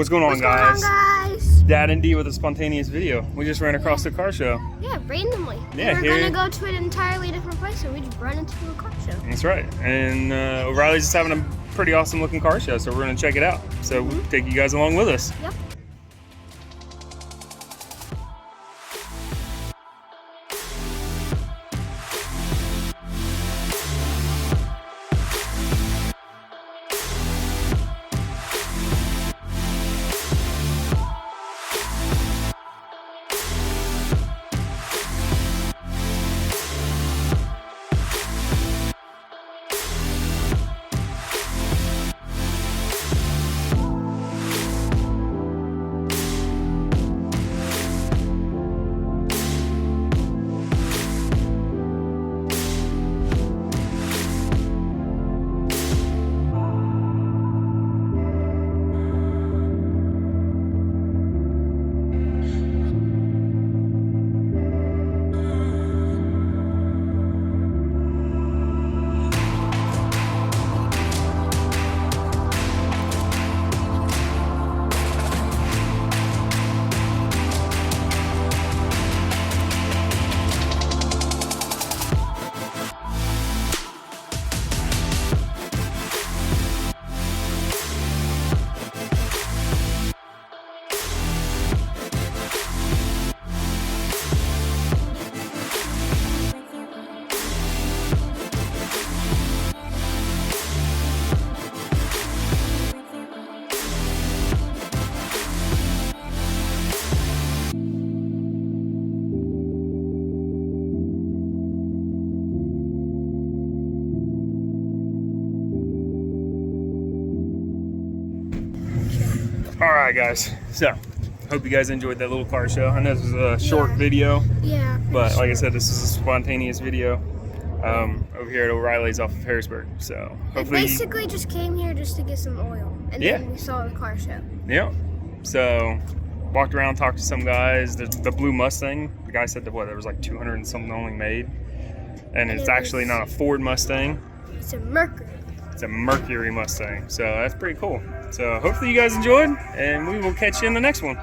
What's going on, guys? Dad and D with a spontaneous video. We just ran across the car show. Yeah, randomly. Yeah, we were gonna go to an entirely different place, so we just run into a car show. That's right. And O'Reilly's just having a pretty awesome looking car show, so we're gonna check it out. So we'll take you guys along with us. Yep. Alright guys, so hope you guys enjoyed that little car show. I know this is a short video, but like I said, this is a spontaneous video over here at O'Reilly's off of Harrisburg. So hopefully, we basically just came here just to get some oil, and then we saw the car show. Yeah. So walked around, talked to some guys. The blue Mustang, the guy said that there was like 200 and something only made, and it's actually not a Ford Mustang. It's a Mercury. It's a Mercury Mustang, so that's pretty cool. So hopefully you guys enjoyed, and we will catch you in the next one.